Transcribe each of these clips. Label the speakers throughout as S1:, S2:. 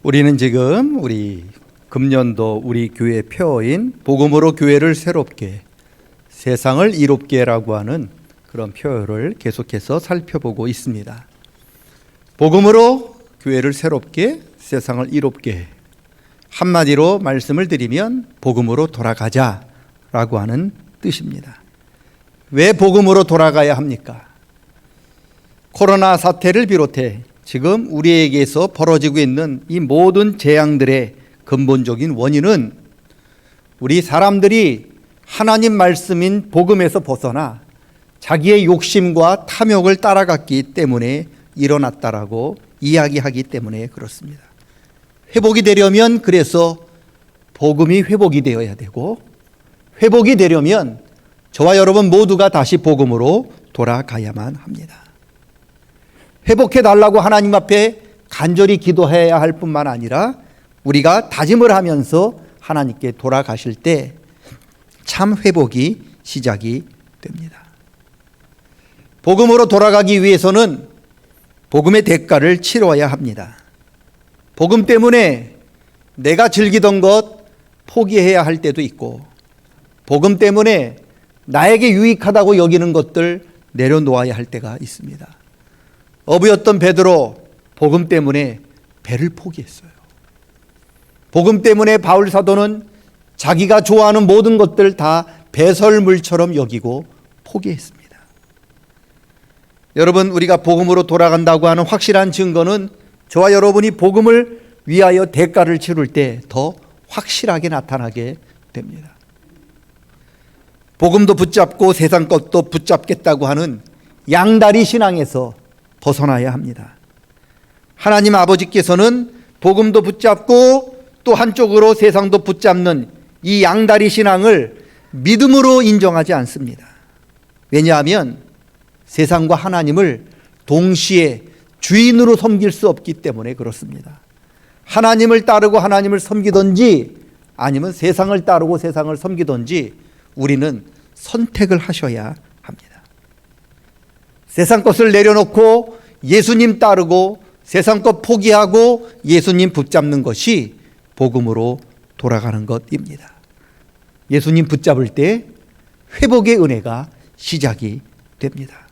S1: 우리는 지금 우리 금년도 우리 교회 표어인 복음으로 교회를 새롭게 세상을 이롭게라고 하는 그런 표어를 계속해서 살펴보고 있습니다. 복음으로 교회를 새롭게 세상을 이롭게, 한마디로 말씀을 드리면 복음으로 돌아가자라고 하는 뜻입니다. 왜 복음으로 돌아가야 합니까? 코로나 사태를 비롯해 지금 우리에게서 벌어지고 있는 이 모든 재앙들의 근본적인 원인은 우리 사람들이 하나님 말씀인 복음에서 벗어나 자기의 욕심과 탐욕을 따라갔기 때문에 일어났다라고 이야기하기 때문에 그렇습니다. 회복이 되려면 그래서 복음이 회복이 되어야 되고, 회복이 되려면 저와 여러분 모두가 다시 복음으로 돌아가야만 합니다. 회복해 달라고 하나님 앞에 간절히 기도해야 할 뿐만 아니라 우리가 다짐을 하면서 하나님께 돌아가실 때 참 회복이 시작이 됩니다. 복음으로 돌아가기 위해서는 복음의 대가를 치러야 합니다. 복음 때문에 내가 즐기던 것 포기해야 할 때도 있고, 복음 때문에 나에게 유익하다고 여기는 것들 내려놓아야 할 때가 있습니다. 어부였던 베드로, 복음 때문에 배를 포기했어요. 복음 때문에 바울 사도는 자기가 좋아하는 모든 것들 다 배설물처럼 여기고 포기했습니다. 여러분, 우리가 복음으로 돌아간다고 하는 확실한 증거는 저와 여러분이 복음을 위하여 대가를 치를 때 더 확실하게 나타나게 됩니다. 복음도 붙잡고 세상 것도 붙잡겠다고 하는 양다리 신앙에서 벗어나야 합니다. 하나님 아버지께서는 복음도 붙잡고 또 한쪽으로 세상도 붙잡는 이 양다리 신앙을 믿음으로 인정하지 않습니다. 왜냐하면 세상과 하나님을 동시에 주인으로 섬길 수 없기 때문에 그렇습니다. 하나님을 따르고 하나님을 섬기든지 아니면 세상을 따르고 세상을 섬기든지 우리는 선택을 하셔야 합니다. 세상 것을 내려놓고 예수님 따르고 세상 것 포기하고 예수님 붙잡는 것이 복음으로 돌아가는 것입니다. 예수님 붙잡을 때 회복의 은혜가 시작이 됩니다.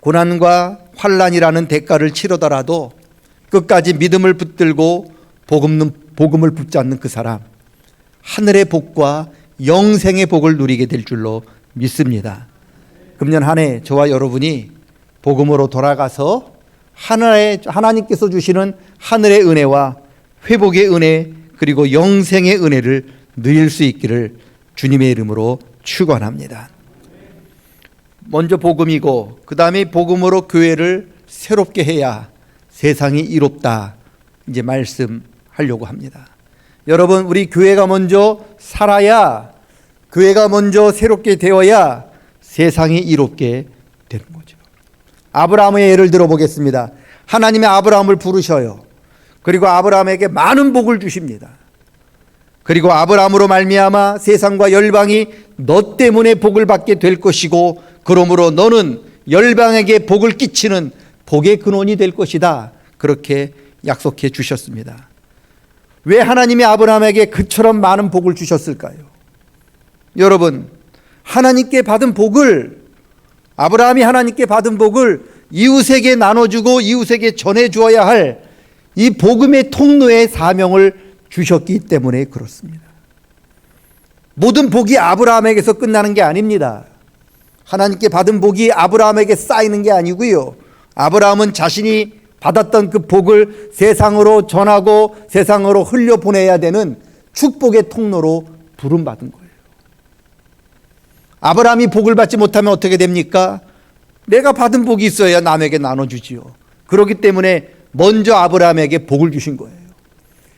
S1: 고난과 환난이라는 대가를 치르더라도 끝까지 믿음을 붙들고 복음을 붙잡는 그 사람, 하늘의 복과 영생의 복을 누리게 될 줄로 믿습니다. 금년 한 해 저와 여러분이 복음으로 돌아가서 하나님께서 주시는 하늘의 은혜와 회복의 은혜 그리고 영생의 은혜를 누릴 수 있기를 주님의 이름으로 축원합니다. 먼저 복음이고 그 다음에 복음으로 교회를 새롭게 해야 세상이 이롭다 이제 말씀하려고 합니다. 여러분, 우리 교회가 먼저 살아야, 교회가 먼저 새롭게 되어야 세상이 이롭게 되는 거죠. 아브라함의 예를 들어보겠습니다. 하나님의 아브라함을 부르셔요. 그리고 아브라함에게 많은 복을 주십니다. 그리고 아브라함으로 말미암아 세상과 열방이 너 때문에 복을 받게 될 것이고 그러므로 너는 열방에게 복을 끼치는 복의 근원이 될 것이다. 그렇게 약속해 주셨습니다. 왜 하나님이 아브라함에게 그처럼 많은 복을 주셨을까요? 여러분, 하나님께 받은 복을, 아브라함이 하나님께 받은 복을 이웃에게 나눠주고 이웃에게 전해주어야 할 이 복음의 통로의 사명을 주셨기 때문에 그렇습니다. 모든 복이 아브라함에게서 끝나는 게 아닙니다. 하나님께 받은 복이 아브라함에게 쌓이는 게 아니고요. 아브라함은 자신이 받았던 그 복을 세상으로 전하고 세상으로 흘려보내야 되는 축복의 통로로 부름받은 거예요. 아브라함이 복을 받지 못하면 어떻게 됩니까? 내가 받은 복이 있어야 남에게 나눠주지요. 그렇기 때문에 먼저 아브라함에게 복을 주신 거예요.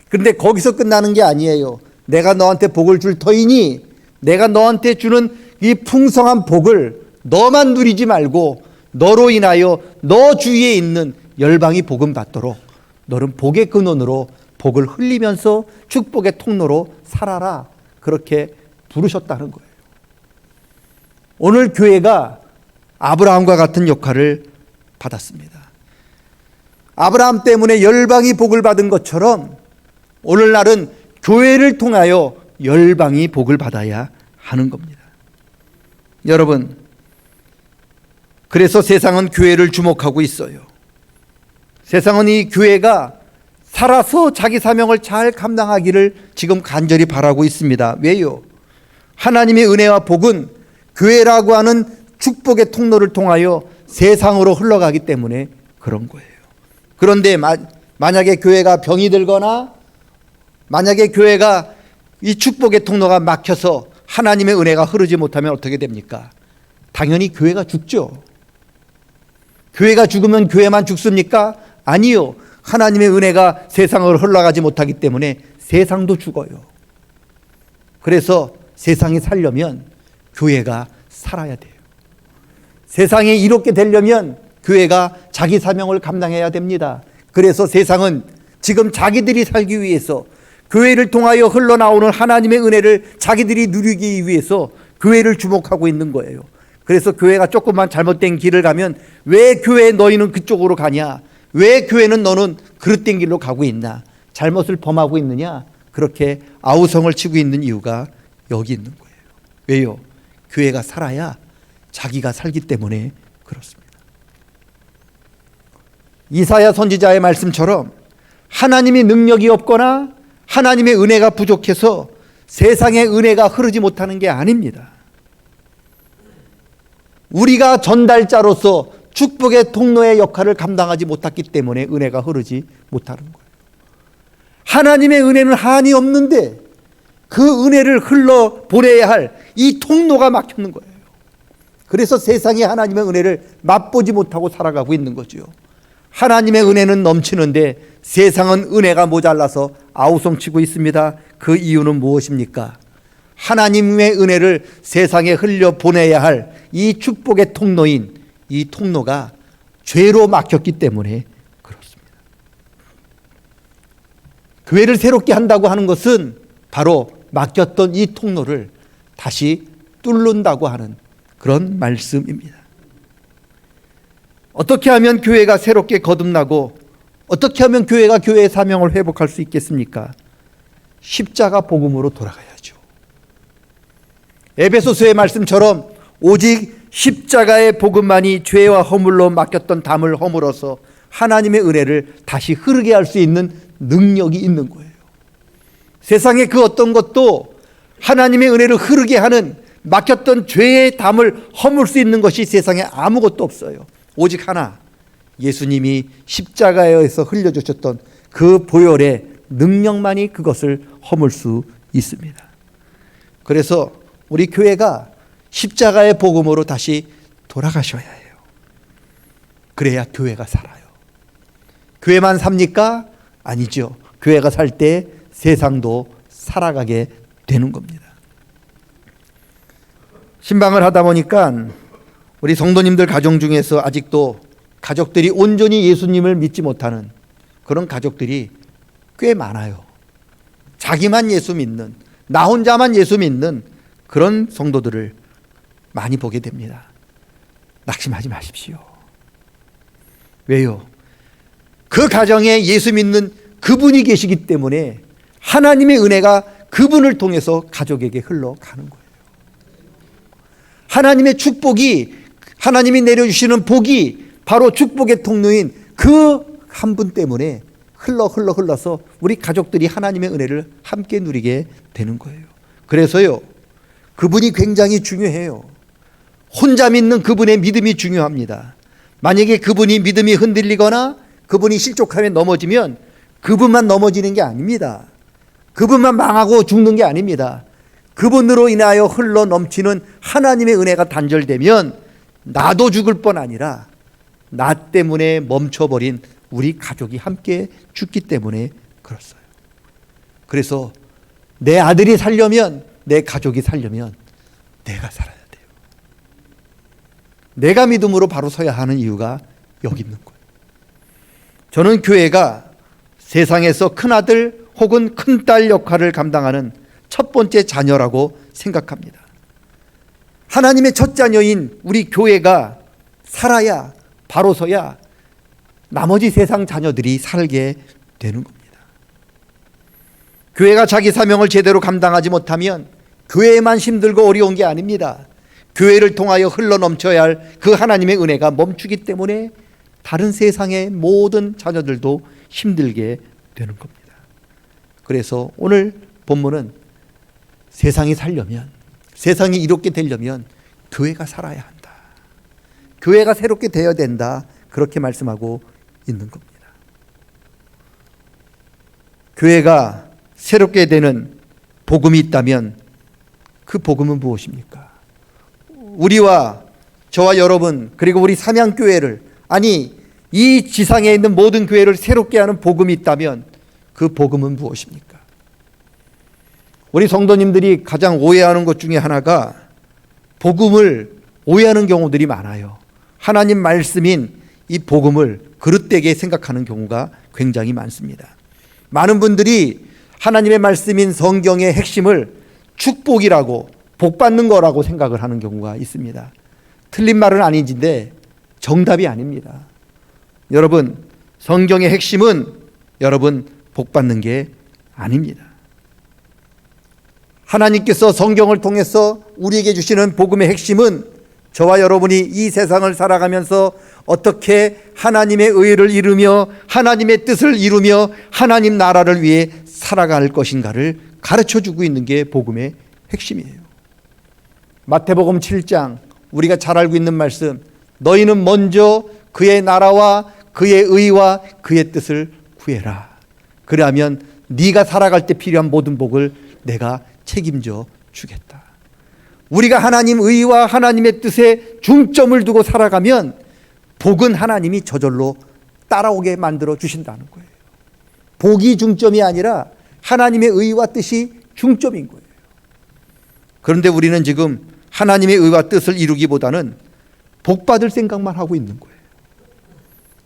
S1: 그런데 거기서 끝나는 게 아니에요. 내가 너한테 복을 줄 터이니 내가 너한테 주는 이 풍성한 복을 너만 누리지 말고 너로 인하여 너 주위에 있는 열방이 복음 받도록 너는 복의 근원으로 복을 흘리면서 축복의 통로로 살아라. 그렇게 부르셨다는 거예요. 오늘 교회가 아브라함과 같은 역할을 받았습니다. 아브라함 때문에 열방이 복을 받은 것처럼 오늘날은 교회를 통하여 열방이 복을 받아야 하는 겁니다. 여러분, 그래서 세상은 교회를 주목하고 있어요. 세상은 이 교회가 살아서 자기 사명을 잘 감당하기를 지금 간절히 바라고 있습니다. 왜요? 하나님의 은혜와 복은 교회라고 하는 축복의 통로를 통하여 세상으로 흘러가기 때문에 그런 거예요. 그런데 만약에 교회가 병이 들거나 만약에 교회가 이 축복의 통로가 막혀서 하나님의 은혜가 흐르지 못하면 어떻게 됩니까? 당연히 교회가 죽죠. 교회가 죽으면 교회만 죽습니까? 아니요. 하나님의 은혜가 세상으로 흘러가지 못하기 때문에 세상도 죽어요. 그래서 세상이 살려면 교회가 살아야 돼요. 세상이 이롭게 되려면 교회가 자기 사명을 감당해야 됩니다. 그래서 세상은 지금 자기들이 살기 위해서 교회를 통하여 흘러나오는 하나님의 은혜를 자기들이 누리기 위해서 교회를 주목하고 있는 거예요. 그래서 교회가 조금만 잘못된 길을 가면 왜 교회 너희는 그쪽으로 가냐? 왜 교회는 너는 그릇된 길로 가고 있나? 잘못을 범하고 있느냐? 그렇게 아우성을 치고 있는 이유가 여기 있는 거예요. 왜요? 교회가 살아야 자기가 살기 때문에 그렇습니다. 이사야 선지자의 말씀처럼 하나님이 능력이 없거나 하나님의 은혜가 부족해서 세상의 은혜가 흐르지 못하는 게 아닙니다. 우리가 전달자로서 축복의 통로의 역할을 감당하지 못했기 때문에 은혜가 흐르지 못하는 거예요. 하나님의 은혜는 한이 없는데 그 은혜를 흘러 보내야 할 이 통로가 막혔는 거예요. 그래서 세상이 하나님의 은혜를 맛보지 못하고 살아가고 있는 거죠. 하나님의 은혜는 넘치는데 세상은 은혜가 모자라서 아우성치고 있습니다. 그 이유는 무엇입니까? 하나님의 은혜를 세상에 흘려 보내야 할 이 축복의 통로인 이 통로가 죄로 막혔기 때문에 그렇습니다. 교회를 새롭게 한다고 하는 것은 바로 막혔던 이 통로를 다시 뚫는다고 하는 그런 말씀입니다. 어떻게 하면 교회가 새롭게 거듭나고 어떻게 하면 교회가 교회의 사명을 회복할 수 있겠습니까? 십자가 복음으로 돌아가야죠. 에베소서의 말씀처럼 오직 십자가의 복음만이 죄와 허물로 막혔던 담을 허물어서 하나님의 은혜를 다시 흐르게 할 수 있는 능력이 있는 거예요. 세상에 그 어떤 것도 하나님의 은혜를 흐르게 하는 막혔던 죄의 담을 허물 수 있는 것이 세상에 아무것도 없어요. 오직 하나, 예수님이 십자가에서 흘려주셨던 그 보혈의 능력만이 그것을 허물 수 있습니다. 그래서 우리 교회가 십자가의 복음으로 다시 돌아가셔야 해요. 그래야 교회가 살아요. 교회만 삽니까? 아니죠. 교회가 살 때 세상도 살아가게 되는 겁니다. 신방을 하다 보니까 우리 성도님들 가정 중에서 아직도 가족들이 온전히 예수님을 믿지 못하는 그런 가족들이 꽤 많아요. 자기만 예수 믿는, 나 혼자만 예수 믿는 그런 성도들을 많이 보게 됩니다. 낙심하지 마십시오. 왜요? 그 가정에 예수 믿는 그분이 계시기 때문에 하나님의 은혜가 그분을 통해서 가족에게 흘러가는 거예요. 하나님의 축복이, 하나님이 내려주시는 복이 바로 축복의 통로인 그 한 분 때문에 흘러서 우리 가족들이 하나님의 은혜를 함께 누리게 되는 거예요. 그래서요, 그분이 굉장히 중요해요. 혼자 믿는 그분의 믿음이 중요합니다. 만약에 그분이 믿음이 흔들리거나 그분이 실족하면 넘어지면 그분만 넘어지는 게 아닙니다. 그분만 망하고 죽는 게 아닙니다. 그분으로 인하여 흘러 넘치는 하나님의 은혜가 단절되면 나도 죽을 뿐 아니라 나 때문에 멈춰버린 우리 가족이 함께 죽기 때문에 그렇어요. 그래서 내 아들이 살려면, 내 가족이 살려면 내가 살아야 돼요. 내가 믿음으로 바로 서야 하는 이유가 여기 있는 거예요. 저는 교회가 세상에서 큰아들 혹은 큰딸 역할을 감당하는 첫 번째 자녀라고 생각합니다. 하나님의 첫 자녀인 우리 교회가 살아야, 바로 서야 나머지 세상 자녀들이 살게 되는 겁니다. 교회가 자기 사명을 제대로 감당하지 못하면 교회만 힘들고 어려운 게 아닙니다. 교회를 통하여 흘러넘쳐야 할 그 하나님의 은혜가 멈추기 때문에 다른 세상의 모든 자녀들도 힘들게 되는 겁니다. 그래서 오늘 본문은 세상이 살려면, 세상이 이롭게 되려면 교회가 살아야 한다. 교회가 새롭게 되어야 된다. 그렇게 말씀하고 있는 겁니다. 교회가 새롭게 되는 복음이 있다면 그 복음은 무엇입니까? 우리와 저와 여러분, 그리고 우리 삼양교회를, 아니 이 지상에 있는 모든 교회를 새롭게 하는 복음이 있다면 그 복음은 무엇입니까? 우리 성도님들이 가장 오해하는 것 중에 하나가 복음을 오해하는 경우들이 많아요. 하나님 말씀인 이 복음을 그릇되게 생각하는 경우가 굉장히 많습니다. 많은 분들이 하나님의 말씀인 성경의 핵심을 축복이라고, 복받는 거라고 생각을 하는 경우가 있습니다. 틀린 말은 아닌데 정답이 아닙니다. 여러분, 성경의 핵심은 여러분 복받는 게 아닙니다. 하나님께서 성경을 통해서 우리에게 주시는 복음의 핵심은 저와 여러분이 이 세상을 살아가면서 어떻게 하나님의 의를 이루며 하나님의 뜻을 이루며 하나님 나라를 위해 살아갈 것인가를 가르쳐주고 있는 게 복음의 핵심이에요. 마태복음 7장, 우리가 잘 알고 있는 말씀, 너희는 먼저 그의 나라와 그의 의와 그의 뜻을 구해라. 그러면 네가 살아갈 때 필요한 모든 복을 내가 책임져 주겠다. 우리가 하나님 의와 하나님의 뜻에 중점을 두고 살아가면 복은 하나님이 저절로 따라오게 만들어 주신다는 거예요. 복이 중점이 아니라 하나님의 의와 뜻이 중점인 거예요. 그런데 우리는 지금 하나님의 의와 뜻을 이루기보다는 복받을 생각만 하고 있는 거예요.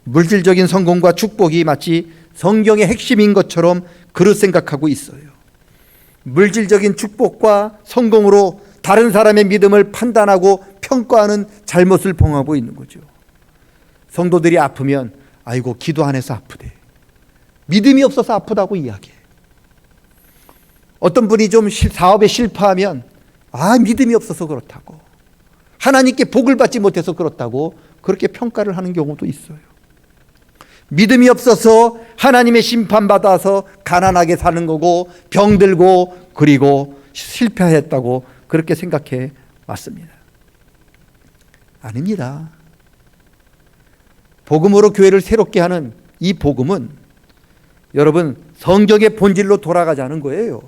S1: 물질적인 성공과 축복이 마치 성경의 핵심인 것처럼 그릇 생각하고 있어요. 물질적인 축복과 성공으로 다른 사람의 믿음을 판단하고 평가하는 잘못을 범하고 있는 거죠. 성도들이 아프면 아이고 기도 안 해서 아프대. 믿음이 없어서 아프다고 이야기해. 어떤 분이 좀 사업에 실패하면 믿음이 없어서 그렇다고, 하나님께 복을 받지 못해서 그렇다고 그렇게 평가를 하는 경우도 있어요. 믿음이 없어서 하나님의 심판받아서 가난하게 사는 거고 병들고 그리고 실패했다고 그렇게 생각해 왔습니다. 아닙니다. 복음으로 교회를 새롭게 하는 이 복음은 여러분 성경의 본질로 돌아가자는 거예요.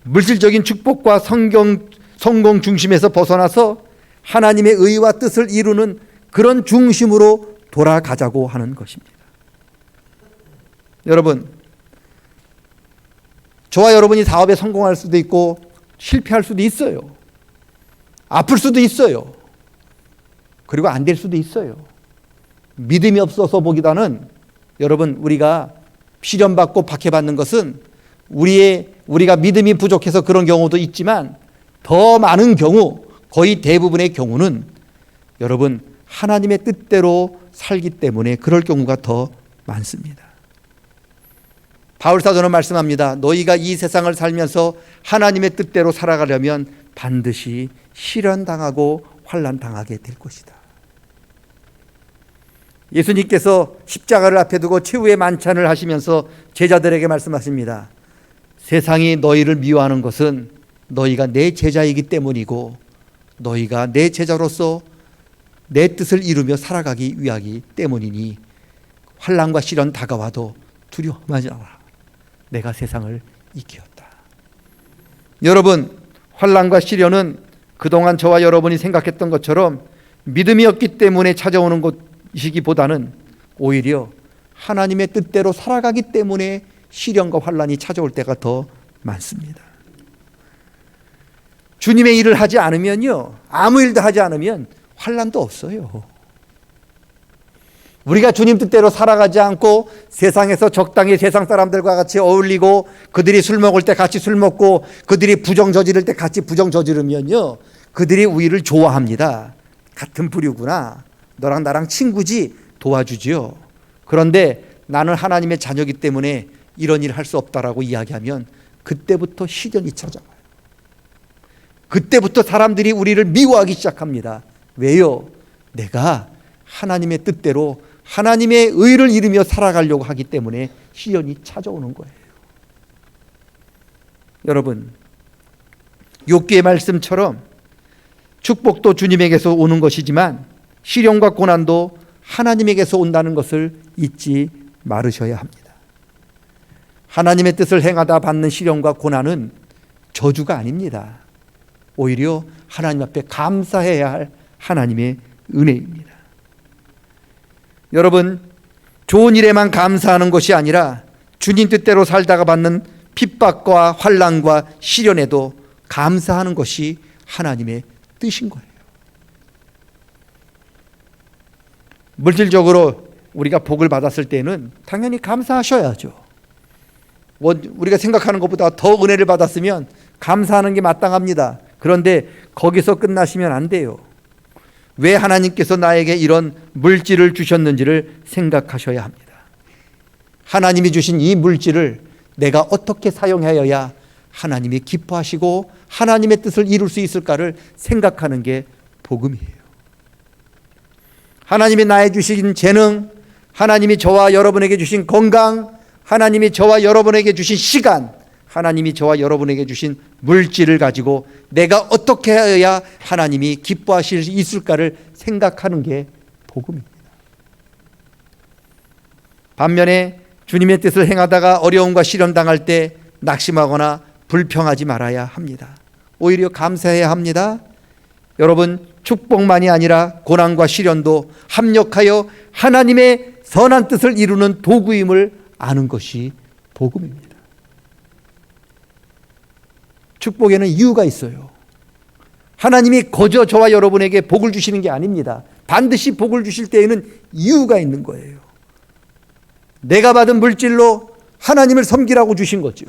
S1: 물질적인 축복과 성공 중심에서 벗어나서 하나님의 의와 뜻을 이루는 그런 중심으로 돌아가자고 하는 것입니다. 여러분, 저와 여러분이 사업에 성공할 수도 있고 실패할 수도 있어요. 아플 수도 있어요. 그리고 안 될 수도 있어요. 믿음이 없어서 보기보다는 여러분 우리가 시련받고 박해받는 것은 우리가 믿음이 부족해서 그런 경우도 있지만 더 많은 경우, 거의 대부분의 경우는 여러분 하나님의 뜻대로 살기 때문에 그럴 경우가 더 많습니다. 바울사도는 말씀합니다. 너희가 이 세상을 살면서 하나님의 뜻대로 살아가려면 반드시 시련당하고 환난당하게 될 것이다. 예수님께서 십자가를 앞에 두고 최후의 만찬을 하시면서 제자들에게 말씀하십니다. 세상이 너희를 미워하는 것은 너희가 내 제자이기 때문이고 너희가 내 제자로서 내 뜻을 이루며 살아가기 위하기 때문이니 환난과 시련 다가와도 두려워하지 마라. 내가 세상을 이기었다. 여러분, 환난과 시련은 그동안 저와 여러분이 생각했던 것처럼 믿음이 없기 때문에 찾아오는 것이기보다는 오히려 하나님의 뜻대로 살아가기 때문에 시련과 환난이 찾아올 때가 더 많습니다. 주님의 일을 하지 않으면요, 아무 일도 하지 않으면 환난도 없어요. 우리가 주님 뜻대로 살아가지 않고 세상에서 적당히 세상 사람들과 같이 어울리고 그들이 술 먹을 때 같이 술 먹고 그들이 부정 저지를 때 같이 부정 저지르면요, 그들이 우리를 좋아합니다. 같은 부류구나, 너랑 나랑 친구지, 도와주지요. 그런데 나는 하나님의 자녀이기 때문에 이런 일을 할 수 없다라고 이야기하면 그때부터 시련이 찾아와요. 그때부터 사람들이 우리를 미워하기 시작합니다. 왜요? 내가 하나님의 뜻대로 하나님의 의를 이루며 살아가려고 하기 때문에 시련이 찾아오는 거예요. 여러분, 욥기의 말씀처럼 축복도 주님에게서 오는 것이지만 시련과 고난도 하나님에게서 온다는 것을 잊지 말으셔야 합니다. 하나님의 뜻을 행하다 받는 시련과 고난은 저주가 아닙니다. 오히려 하나님 앞에 감사해야 할 하나님의 은혜입니다. 여러분, 좋은 일에만 감사하는 것이 아니라 주님 뜻대로 살다가 받는 핍박과 환난과 시련에도 감사하는 것이 하나님의 뜻인 거예요. 물질적으로 우리가 복을 받았을 때는 당연히 감사하셔야죠. 우리가 생각하는 것보다 더 은혜를 받았으면 감사하는 게 마땅합니다. 그런데 거기서 끝나시면 안 돼요. 왜 하나님께서 나에게 이런 물질을 주셨는지를 생각하셔야 합니다. 하나님이 주신 이 물질을 내가 어떻게 사용하여야 하나님이 기뻐하시고 하나님의 뜻을 이룰 수 있을까를 생각하는 게 복음이에요. 하나님이 나에 주신 재능, 하나님이 저와 여러분에게 주신 건강, 하나님이 저와 여러분에게 주신 시간, 하나님이 저와 여러분에게 주신 물질을 가지고 내가 어떻게 해야 하나님이 기뻐하실 수 있을까를 생각하는 게 복음입니다. 반면에 주님의 뜻을 행하다가 어려움과 시련 당할 때 낙심하거나 불평하지 말아야 합니다. 오히려 감사해야 합니다. 여러분, 축복만이 아니라 고난과 시련도 합력하여 하나님의 선한 뜻을 이루는 도구임을 아는 것이 복음입니다. 축복에는 이유가 있어요. 하나님이 거저 저와 여러분에게 복을 주시는 게 아닙니다. 반드시 복을 주실 때에는 이유가 있는 거예요. 내가 받은 물질로 하나님을 섬기라고 주신 거죠.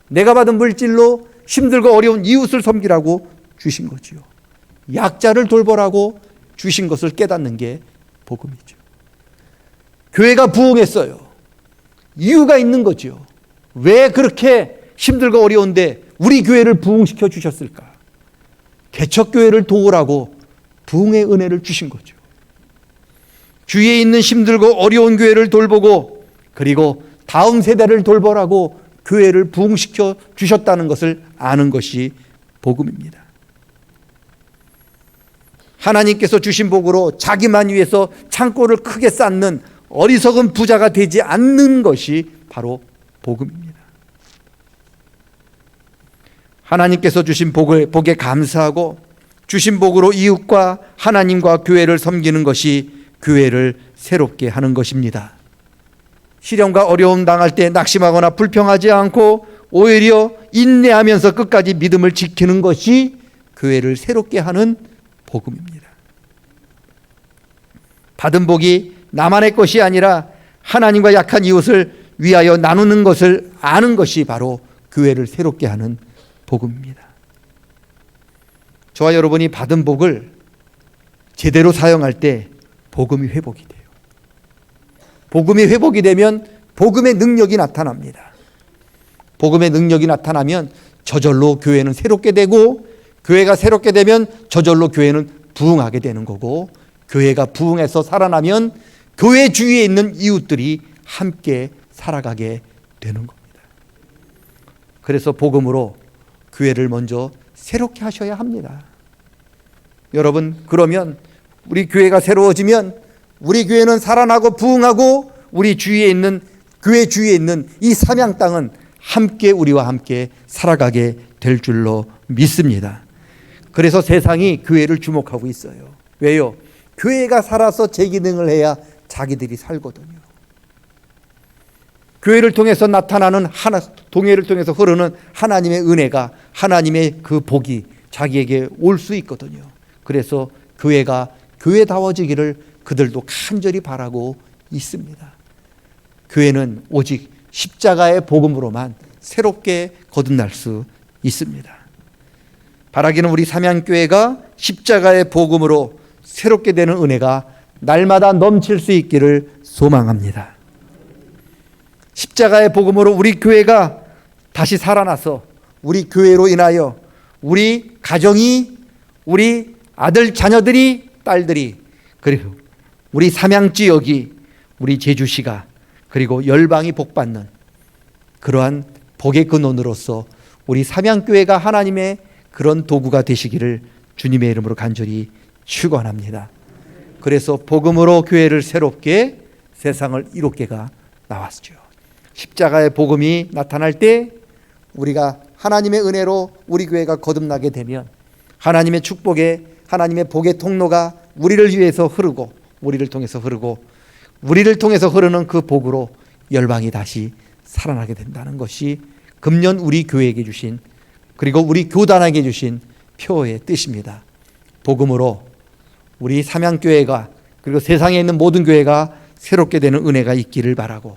S1: 내가 받은 물질로 힘들고 어려운 이웃을 섬기라고 주신 거죠. 약자를 돌보라고 주신 것을 깨닫는 게 복음이죠. 교회가 부흥했어요. 이유가 있는 거죠. 왜 그렇게 힘들고 어려운데 우리 교회를 부흥시켜 주셨을까? 개척교회를 도우라고 부흥의 은혜를 주신 거죠. 주위에 있는 힘들고 어려운 교회를 돌보고 그리고 다음 세대를 돌보라고 교회를 부흥시켜 주셨다는 것을 아는 것이 복음입니다. 하나님께서 주신 복으로 자기만 위해서 창고를 크게 쌓는 어리석은 부자가 되지 않는 것이 바로 복음입니다. 하나님께서 주신 복에 감사하고 주신 복으로 이웃과 하나님과 교회를 섬기는 것이 교회를 새롭게 하는 것입니다. 시련과 어려움 당할 때 낙심하거나 불평하지 않고 오히려 인내하면서 끝까지 믿음을 지키는 것이 교회를 새롭게 하는 복음입니다. 받은 복이 나만의 것이 아니라 하나님과 약한 이웃을 위하여 나누는 것을 아는 것이 바로 교회를 새롭게 하는 복음입니다. 저와 여러분이 받은 복을 제대로 사용할 때 복음이 회복이 돼요. 복음이 회복이 되면 복음의 능력이 나타납니다. 복음의 능력이 나타나면 저절로 교회는 새롭게 되고 교회가 새롭게 되면 저절로 교회는 부흥하게 되는 거고 교회가 부흥해서 살아나면 교회 주위에 있는 이웃들이 함께 살아가게 되는 겁니다. 그래서 복음으로 교회를 먼저 새롭게 하셔야 합니다. 여러분, 그러면 우리 교회가 새로워지면 우리 교회는 살아나고 부흥하고 우리 주위에 있는 교회 주위에 있는 이 삼양 땅은 함께 우리와 함께 살아가게 될 줄로 믿습니다. 그래서 세상이 교회를 주목하고 있어요. 왜요? 교회가 살아서 제 기능을 해야 자기들이 살거든요. 교회를 통해서 나타나는 동해를 통해서 흐르는 하나님의 은혜가 하나님의 그 복이 자기에게 올 수 있거든요. 그래서 교회가 교회다워지기를 그들도 간절히 바라고 있습니다. 교회는 오직 십자가의 복음으로만 새롭게 거듭날 수 있습니다. 바라기는 우리 삼양교회가 십자가의 복음으로 새롭게 되는 은혜가 날마다 넘칠 수 있기를 소망합니다. 십자가의 복음으로 우리 교회가 다시 살아나서 우리 교회로 인하여 우리 가정이, 우리 아들 자녀들이, 딸들이, 그리고 우리 삼양지역이, 우리 제주시가, 그리고 열방이 복받는 그러한 복의 근원으로서 우리 삼양교회가 하나님의 그런 도구가 되시기를 주님의 이름으로 간절히 축원합니다. 그래서 복음으로 교회를 새롭게, 세상을 이롭게가 나왔죠. 십자가의 복음이 나타날 때 우리가 하나님의 은혜로 우리 교회가 거듭나게 되면 하나님의 축복에, 하나님의 복의 통로가 우리를 위해서 흐르고, 우리를 통해서 흐르고, 우리를 통해서 흐르는 그 복으로 열방이 다시 살아나게 된다는 것이 금년 우리 교회에게 주신, 그리고 우리 교단에게 주신 표의 뜻입니다. 복음으로 우리 삼양교회가, 그리고 세상에 있는 모든 교회가 새롭게 되는 은혜가 있기를 바라고,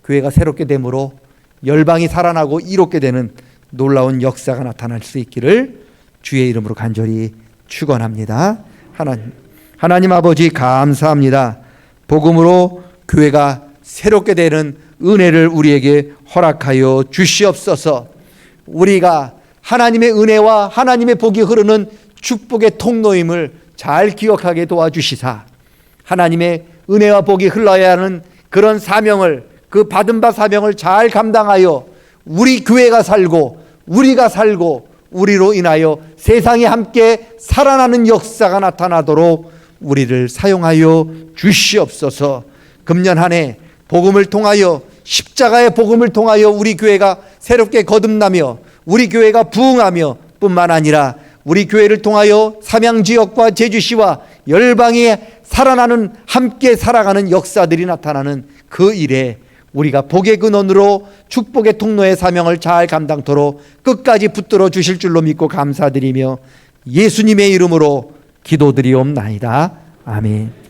S1: 교회가 새롭게 됨으로 열방이 살아나고 이롭게 되는 놀라운 역사가 나타날 수 있기를 주의 이름으로 간절히 축원합니다. 하나님 아버지 감사합니다. 복음으로 교회가 새롭게 되는 은혜를 우리에게 허락하여 주시옵소서. 우리가 하나님의 은혜와 하나님의 복이 흐르는 축복의 통로임을 잘 기억하게 도와주시사, 하나님의 은혜와 복이 흘러야 하는 그런 사명을, 그 받은 바 사명을 잘 감당하여 우리 교회가 살고, 우리가 살고, 우리로 인하여 세상이 함께 살아나는 역사가 나타나도록 우리를 사용하여 주시옵소서. 금년 한 해 복음을 통하여, 십자가의 복음을 통하여 우리 교회가 새롭게 거듭나며 우리 교회가 부흥하며 뿐만 아니라 우리 교회를 통하여 삼양지역과 제주시와 열방에 살아나는, 함께 살아가는 역사들이 나타나는 그 일에 우리가 복의 근원으로 축복의 통로의 사명을 잘 감당토록 끝까지 붙들어 주실 줄로 믿고 감사드리며 예수님의 이름으로 기도드리옵나이다. 아멘.